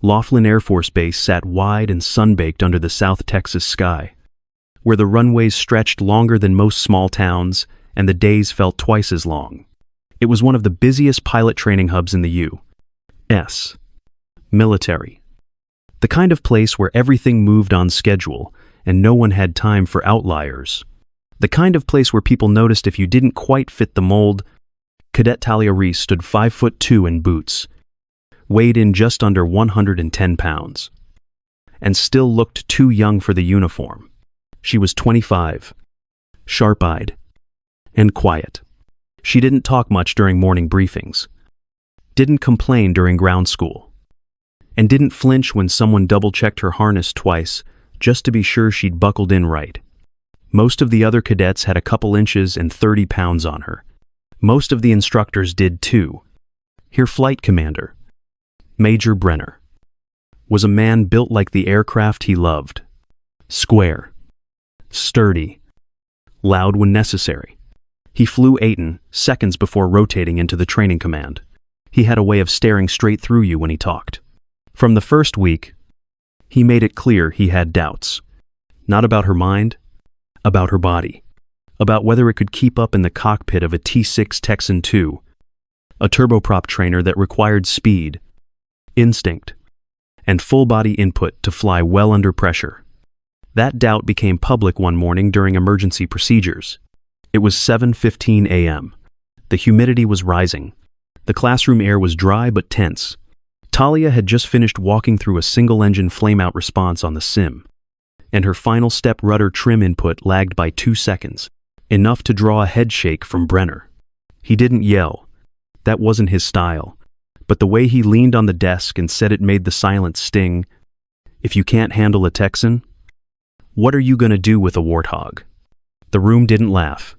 Laughlin Air Force Base sat wide and sun-baked under the South Texas sky, where the runways stretched longer than most small towns and the days felt twice as long. It was one of the busiest pilot training hubs in the U.S. military. The kind of place where everything moved on schedule and no one had time for outliers. The kind of place where people noticed if you didn't quite fit the mold. Cadet Talia Reese stood 5'2" in boots, weighed in just under 110 pounds, and still looked too young for the uniform. She was 25, sharp-eyed, and quiet. She didn't talk much during morning briefings, didn't complain during ground school, and didn't flinch when someone double-checked her harness twice just to be sure she'd buckled in right. Most of the other cadets had a couple inches and 30 pounds on her. Most of the instructors did too. Her flight commander, Major Brenner, was a man built like the aircraft he loved. Square, sturdy, loud when necessary. He flew A-10 seconds before rotating into the training command. He had a way of staring straight through you when he talked. From the first week, he made it clear he had doubts. Not about her mind, about her body. About whether it could keep up in the cockpit of a T-6 Texan II, a turboprop trainer that required speed, instinct, and full-body input to fly well under pressure. That doubt became public one morning during emergency procedures. It was 7:15 a.m. The humidity was rising. The classroom air was dry but tense. Talia had just finished walking through a single-engine flame-out response on the sim, and her final step rudder trim input lagged by 2 seconds, enough to draw a head shake from Brenner. He didn't yell. That wasn't his style. But the way he leaned on the desk and said it made the silence sting. If you can't handle a Texan, what are you going to do with a warthog? The room didn't laugh.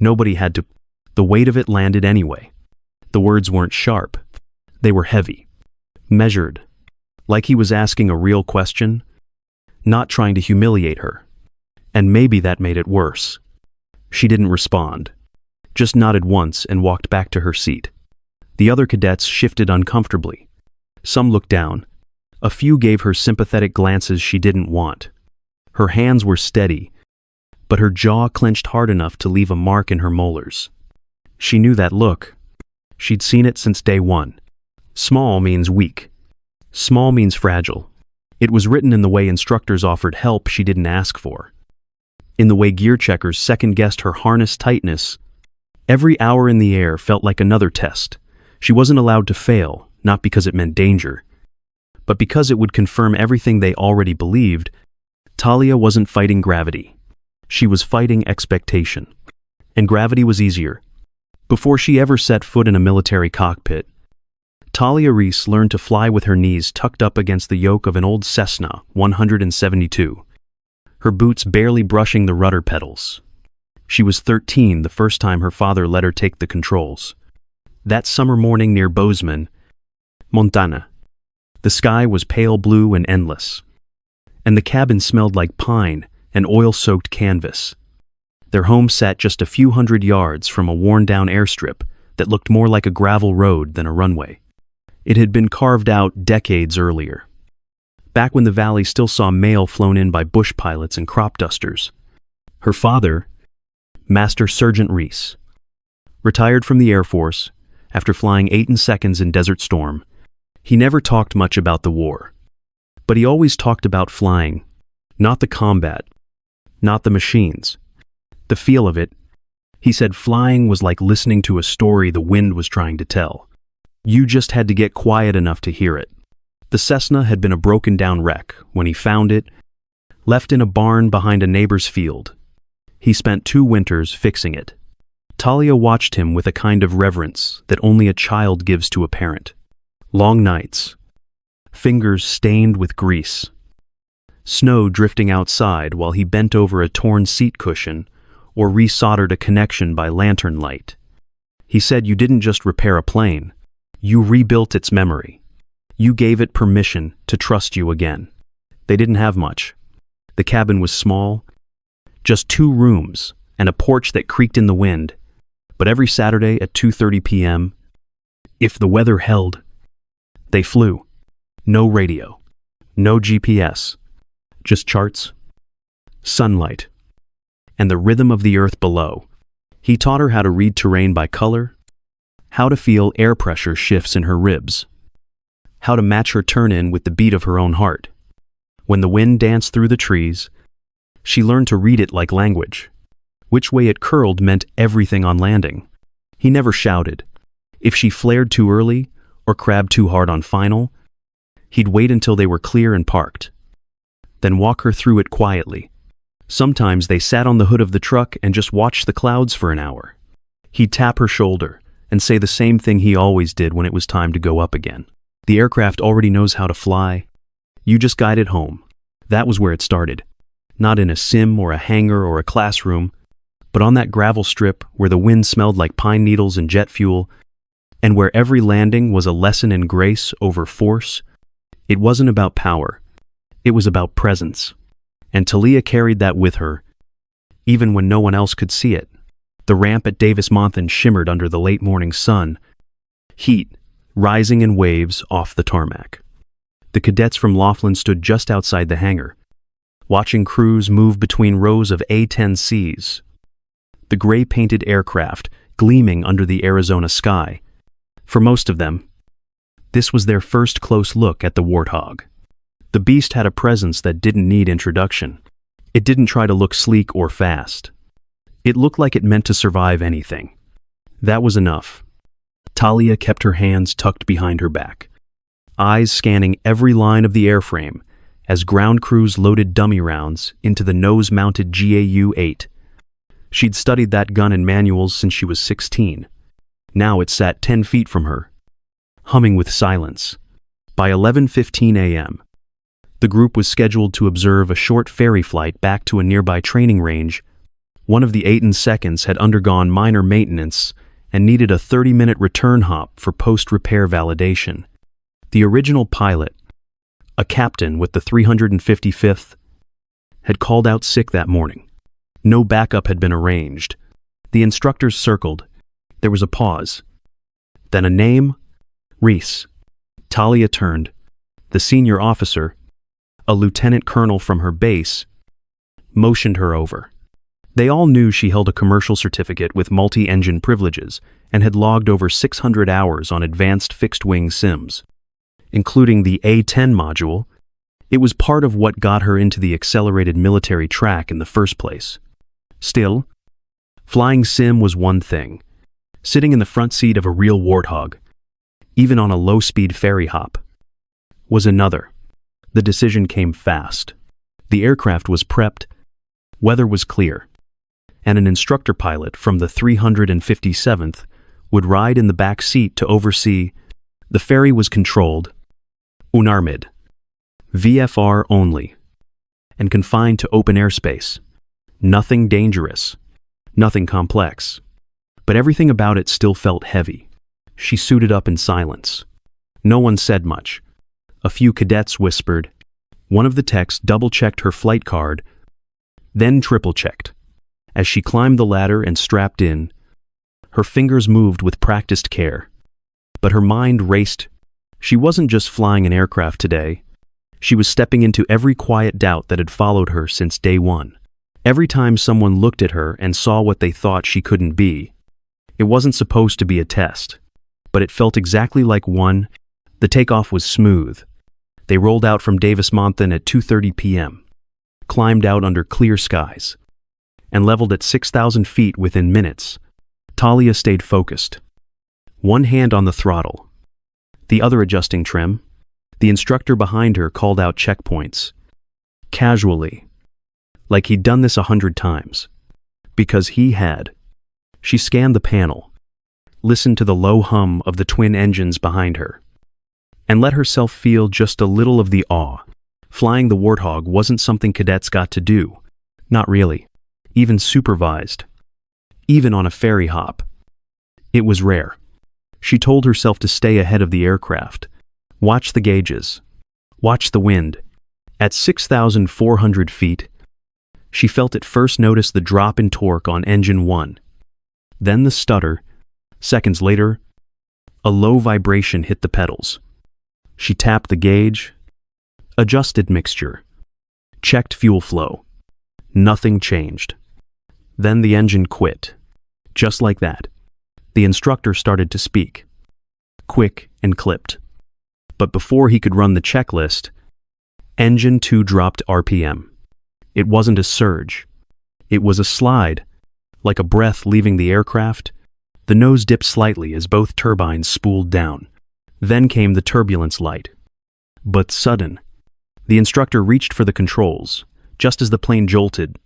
Nobody had to. The weight of it landed anyway. The words weren't sharp. They were heavy, measured, like he was asking a real question, not trying to humiliate her. And maybe that made it worse. She didn't respond, just nodded once and walked back to her seat. The other cadets shifted uncomfortably. Some looked down. A few gave her sympathetic glances she didn't want. Her hands were steady, but her jaw clenched hard enough to leave a mark in her molars. She knew that look. She'd seen it since day one. Small means weak. Small means fragile. It was written in the way instructors offered help she didn't ask for. In the way gear checkers second-guessed her harness tightness. Every hour in the air felt like another test. She wasn't allowed to fail, not because it meant danger, but because it would confirm everything they already believed. Talia wasn't fighting gravity. She was fighting expectation. And gravity was easier. Before she ever set foot in a military cockpit, Talia Reese learned to fly with her knees tucked up against the yoke of an old Cessna 172, her boots barely brushing the rudder pedals. She was 13 the first time her father let her take the controls. That summer morning near Bozeman, Montana, the sky was pale blue and endless, and the cabin smelled like pine and oil-soaked canvas. Their home sat just a few hundred yards from a worn-down airstrip that looked more like a gravel road than a runway. It had been carved out decades earlier, back when the valley still saw mail flown in by bush pilots and crop dusters. Her father, Master Sergeant Reese, retired from the Air Force after flying 8 seconds in Desert Storm. He never talked much about the war, but he always talked about flying, not the combat, not the machines, the feel of it. He said flying was like listening to a story the wind was trying to tell. You just had to get quiet enough to hear it. The Cessna had been a broken-down wreck when he found it, left in a barn behind a neighbor's field. He spent 2 winters fixing it. Talia watched him with a kind of reverence that only a child gives to a parent. Long nights, fingers stained with grease, snow drifting outside while he bent over a torn seat cushion or resoldered a connection by lantern light. He said you didn't just repair a plane, you rebuilt its memory. You gave it permission to trust you again. They didn't have much. The cabin was small, just 2 rooms and a porch that creaked in the wind. But every Saturday at 2:30 p.m., if the weather held, they flew. No radio. No GPS. Just charts, sunlight, and the rhythm of the earth below. He taught her how to read terrain by color, how to feel air pressure shifts in her ribs, how to match her turn-in with the beat of her own heart. When the wind danced through the trees, she learned to read it like language. Which way it curled meant everything on landing. He never shouted. If she flared too early or crabbed too hard on final, he'd wait until they were clear and parked, then walk her through it quietly. Sometimes they sat on the hood of the truck and just watched the clouds for an hour. He'd tap her shoulder and say the same thing he always did when it was time to go up again. The aircraft already knows how to fly. You just guide it home. That was where it started. Not in a sim or a hangar or a classroom, but on that gravel strip where the wind smelled like pine needles and jet fuel, and where every landing was a lesson in grace over force. It wasn't about power. It was about presence. And Talia carried that with her, even when no one else could see it. The ramp at Davis-Monthan shimmered under the late morning sun, heat rising in waves off the tarmac. The cadets from Laughlin stood just outside the hangar, watching crews move between rows of A-10Cs, the gray-painted aircraft gleaming under the Arizona sky. For most of them, this was their first close look at the Warthog. The beast had a presence that didn't need introduction. It didn't try to look sleek or fast. It looked like it meant to survive anything. That was enough. Talia kept her hands tucked behind her back, eyes scanning every line of the airframe as ground crews loaded dummy rounds into the nose-mounted GAU-8. She'd studied that gun in manuals since she was 16. Now it sat 10 feet from her, humming with silence. By 11:15 a.m., the group was scheduled to observe a short ferry flight back to a nearby training range. One of the A-10 seconds had undergone minor maintenance and needed a 30-minute return hop for post-repair validation. The original pilot, a captain with the 355th, had called out sick that morning. No backup had been arranged. The instructors circled. There was a pause. Then a name, Reese. Talia turned. The senior officer, a lieutenant colonel from her base, motioned her over. They all knew she held a commercial certificate with multi-engine privileges and had logged over 600 hours on advanced fixed-wing sims, including the A-10 module. It was part of what got her into the accelerated military track in the first place. Still, flying sim was one thing. Sitting in the front seat of a real Warthog, even on a low-speed ferry hop, was another. The decision came fast. The aircraft was prepped, weather was clear, and an instructor pilot from the 357th would ride in the back seat to oversee. The ferry was controlled, unarmed, VFR only, and confined to open airspace. Nothing dangerous, nothing complex, but everything about it still felt heavy. She suited up in silence. No one said much. A few cadets whispered. One of the techs double-checked her flight card, then triple-checked. As she climbed the ladder and strapped in, her fingers moved with practiced care. But her mind raced. She wasn't just flying an aircraft today. She was stepping into every quiet doubt that had followed her since day one. Every time someone looked at her and saw what they thought she couldn't be. It wasn't supposed to be a test, but it felt exactly like one. The takeoff was smooth. They rolled out from Davis-Monthan at 2:30 p.m., climbed out under clear skies, and leveled at 6,000 feet within minutes. Talia stayed focused, one hand on the throttle, the other adjusting trim. The instructor behind her called out checkpoints, casually, like he'd done this 100 times, because he had. She scanned the panel, listened to the low hum of the twin engines behind her, and let herself feel just a little of the awe. Flying the Warthog wasn't something cadets got to do. Not really. Even supervised. Even on a ferry hop. It was rare. She told herself to stay ahead of the aircraft. Watch the gauges. Watch the wind. At 6,400 feet, she felt it first notice the drop in torque on engine 1. Then the stutter. Seconds later, a low vibration hit the pedals. She tapped the gauge, adjusted mixture, checked fuel flow. Nothing changed. Then the engine quit. Just like that. The instructor started to speak. Quick and clipped. But before he could run the checklist, engine 2 dropped RPM. It wasn't a surge. It was a slide, like a breath leaving the aircraft. The nose dipped slightly as both turbines spooled down. Then came the turbulence light. But sudden. The instructor reached for the controls, just as the plane jolted.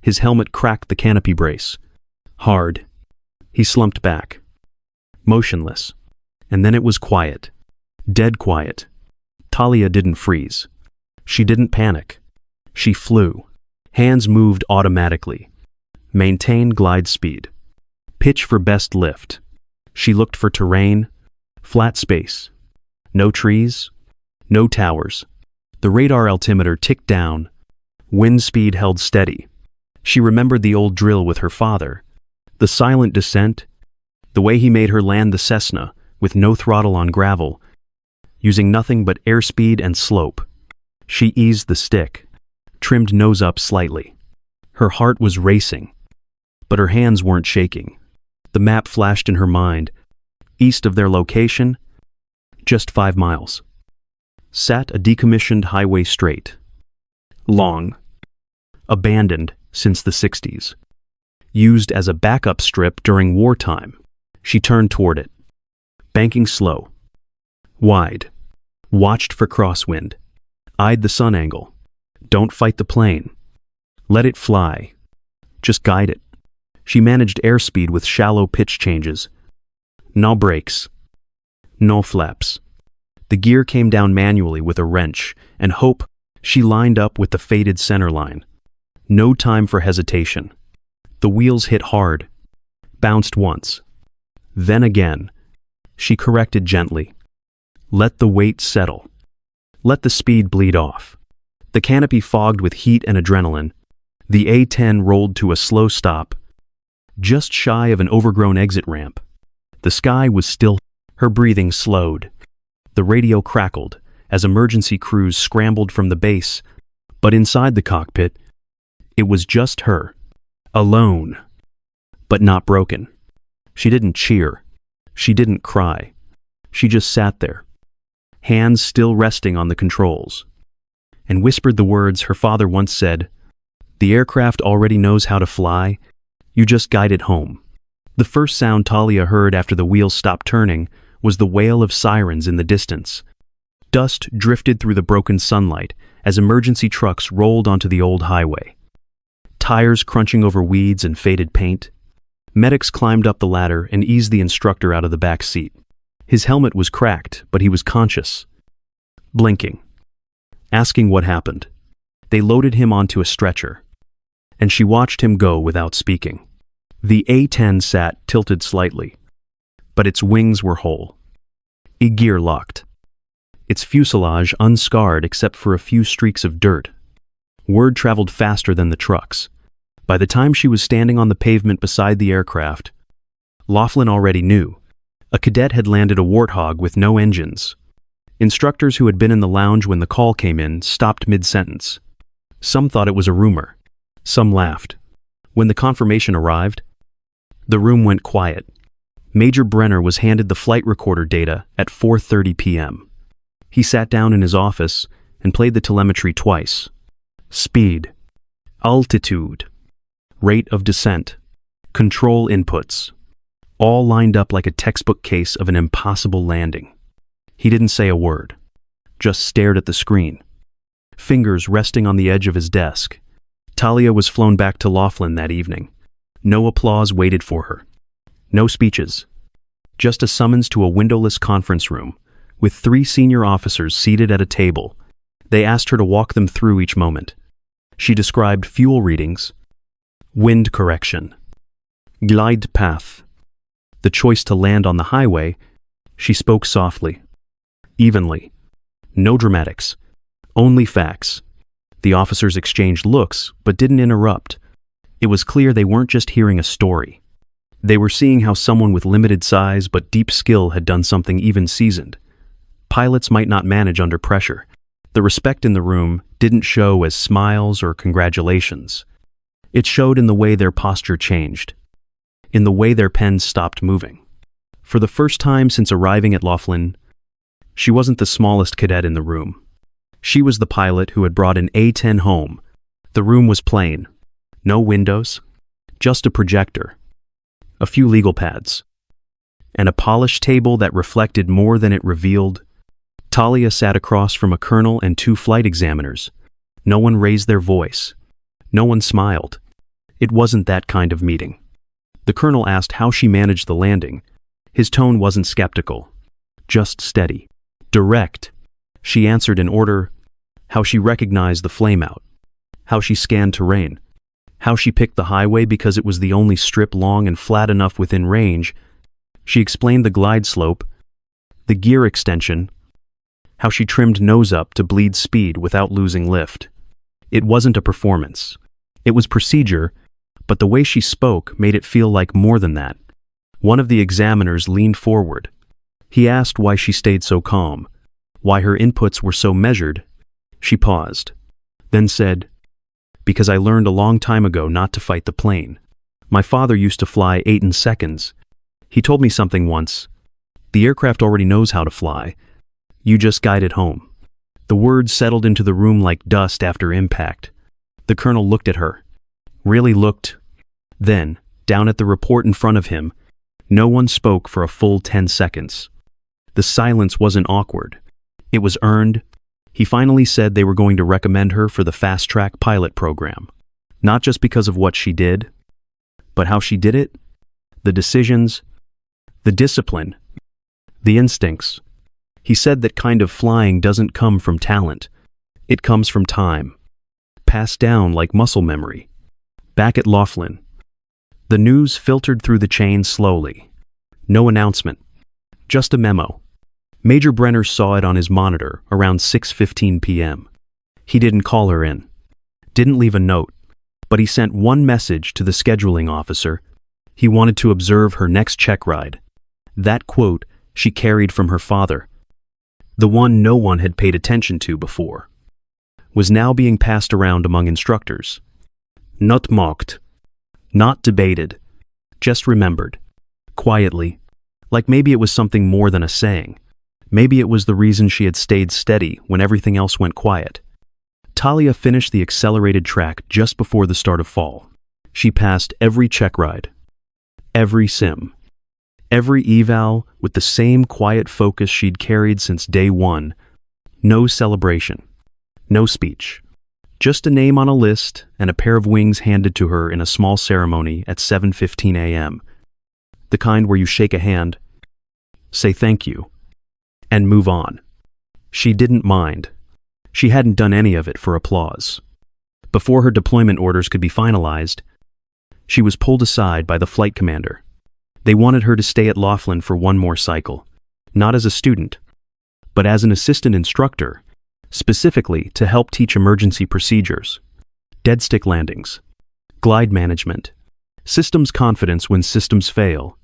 His helmet cracked the canopy brace. Hard. He slumped back. Motionless. And then it was quiet. Dead quiet. Talia didn't freeze. She didn't panic. She flew. Hands moved automatically. Maintain glide speed. Pitch for best lift. She looked for terrain. Flat space. No trees. No towers. The radar altimeter ticked down. Wind speed held steady. She remembered the old drill with her father. The silent descent. The way he made her land the Cessna, with no throttle on gravel, using nothing but airspeed and slope. She eased the stick, trimmed nose up slightly. Her heart was racing, but her hands weren't shaking. The map flashed in her mind. East of their location, just 5 miles, sat a decommissioned highway straight. Long. Abandoned since the 60s. Used as a backup strip during wartime. She turned toward it. Banking slow. Wide. Watched for crosswind. Eyed the sun angle. Don't fight the plane. Let it fly. Just guide it. She managed airspeed with shallow pitch changes. No brakes. No flaps. The gear came down manually with a wrench, and hope. She lined up with the faded center line. No time for hesitation. The wheels hit hard. Bounced once. Then again. She corrected gently. Let the weight settle. Let the speed bleed off. The canopy fogged with heat and adrenaline. The A-10 rolled to a slow stop, just shy of an overgrown exit ramp. The sky was still. Her breathing slowed. The radio crackled as emergency crews scrambled from the base, but inside the cockpit, it was just her. Alone. But not broken. She didn't cheer. She didn't cry. She just sat there, hands still resting on the controls, and whispered the words her father once said, "The aircraft already knows how to fly. You just guide it home." The first sound Talia heard after the wheels stopped turning was the wail of sirens in the distance. Dust drifted through the broken sunlight as emergency trucks rolled onto the old highway. Tires crunching over weeds and faded paint. Medics climbed up the ladder and eased the instructor out of the back seat. His helmet was cracked, but he was conscious. Blinking. Asking what happened. They loaded him onto a stretcher, and she watched him go without speaking. The A-10 sat tilted slightly, but its wings were whole. A gear locked. Its fuselage unscarred except for a few streaks of dirt. Word traveled faster than the trucks. By the time she was standing on the pavement beside the aircraft, Laughlin already knew. A cadet had landed a Warthog with no engines. Instructors who had been in the lounge when the call came in stopped mid-sentence. Some thought it was a rumor. Some laughed. When the confirmation arrived, the room went quiet. Major Brenner was handed the flight recorder data at 4:30 p.m. He sat down in his office and played the telemetry twice. Speed, altitude, rate of descent, control inputs, all lined up like a textbook case of an impossible landing. He didn't say a word, just stared at the screen, fingers resting on the edge of his desk. Talia was flown back to Laughlin that evening. No applause waited for her. No speeches. Just a summons to a windowless conference room, with 3 senior officers seated at a table. They asked her to walk them through each moment. She described fuel readings, wind correction, glide path, the choice to land on the highway. She spoke softly, evenly. No dramatics, only facts. The officers exchanged looks, but didn't interrupt. It was clear they weren't just hearing a story. They were seeing how someone with limited size but deep skill had done something even seasoned. Pilots might not manage under pressure. The respect in the room didn't show as smiles or congratulations. It showed in the way their posture changed, in the way their pens stopped moving. For the first time since arriving at Laughlin, she wasn't the smallest cadet in the room. She was the pilot who had brought an A-10 home. The room was plain. No windows, just a projector, a few legal pads, and a polished table that reflected more than it revealed. Talia sat across from a colonel and 2 flight examiners. No one raised their voice. No one smiled. It wasn't that kind of meeting. The colonel asked how she managed the landing. His tone wasn't skeptical, just steady, direct. She answered in order: how she recognized the flameout, how she scanned terrain, how she picked the highway because it was the only strip long and flat enough within range. She explained the glide slope, the gear extension, how she trimmed nose up to bleed speed without losing lift. It wasn't a performance. It was procedure, but the way she spoke made it feel like more than that. One of the examiners leaned forward. He asked why she stayed so calm, why her inputs were so measured. She paused, then said, "Because I learned a long time ago not to fight the plane. My father used to fly 8 in seconds. He told me something once. The aircraft already knows how to fly. You just guide it home." The words settled into the room like dust after impact. The colonel looked at her, really looked. Then, down at the report in front of him, no one spoke for a full 10 seconds. The silence wasn't awkward. It was earned. He finally said they were going to recommend her for the fast-track pilot program. Not just because of what she did, but how she did it, the decisions, the discipline, the instincts. He said that kind of flying doesn't come from talent. It comes from time, passed down like muscle memory. Back at Laughlin, the news filtered through the chain slowly. No announcement, just a memo. Major Brenner saw it on his monitor around 6:15 p.m. He didn't call her in, didn't leave a note, but he sent one message to the scheduling officer. He wanted to observe her next check ride. That quote she carried from her father, the one no one had paid attention to before, was now being passed around among instructors. Not mocked, not debated, just remembered, quietly, like maybe it was something more than a saying. Maybe it was the reason she had stayed steady when everything else went quiet. Talia finished the accelerated track just before the start of fall. She passed every check ride, every sim, every eval with the same quiet focus she'd carried since day one. No celebration, no speech. Just a name on a list and a pair of wings handed to her in a small ceremony at 7:15 a.m. The kind where you shake a hand, say thank you, and move on. She didn't mind. She hadn't done any of it for applause. Before her deployment orders could be finalized, she was pulled aside by the flight commander. They wanted her to stay at Laughlin for one more cycle, not as a student, but as an assistant instructor, specifically to help teach emergency procedures, dead stick landings, glide management, systems confidence when systems fail.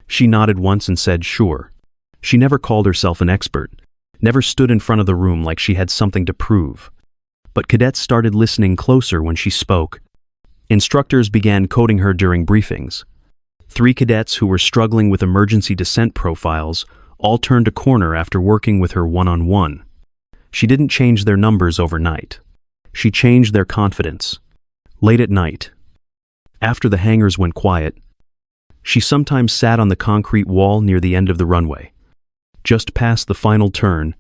She nodded once and said, sure. She never called herself an expert, never stood in front of the room like she had something to prove. But cadets started listening closer when she spoke. Instructors began coding her during briefings. 3 cadets who were struggling with emergency descent profiles all turned a corner after working with her one-on-one. She didn't change their numbers overnight. She changed their confidence. Late at night, after the hangars went quiet, she sometimes sat on the concrete wall near the end of the runway, just past the final turn,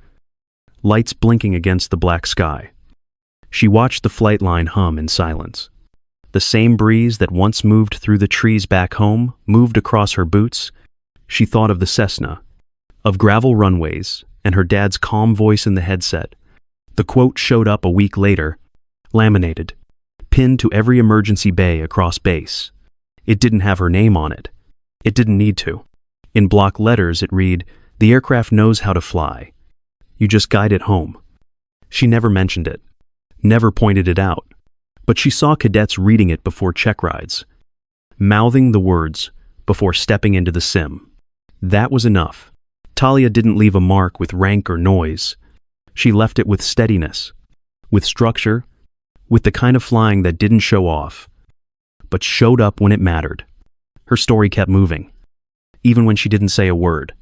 lights blinking against the black sky. She watched the flight line hum in silence. The same breeze that once moved through the trees back home moved across her boots. She thought of the Cessna, of gravel runways, and her dad's calm voice in the headset. The quote showed up a week later, laminated, pinned to every emergency bay across base. It didn't have her name on it. It didn't need to. In block letters it read, "The aircraft knows how to fly. You just guide it home." She never mentioned it, never pointed it out, but she saw cadets reading it before check rides, mouthing the words before stepping into the sim. That was enough. Talia didn't leave a mark with rank or noise. She left it with steadiness, with structure, with the kind of flying that didn't show off, but showed up when it mattered. Her story kept moving, even when she didn't say a word.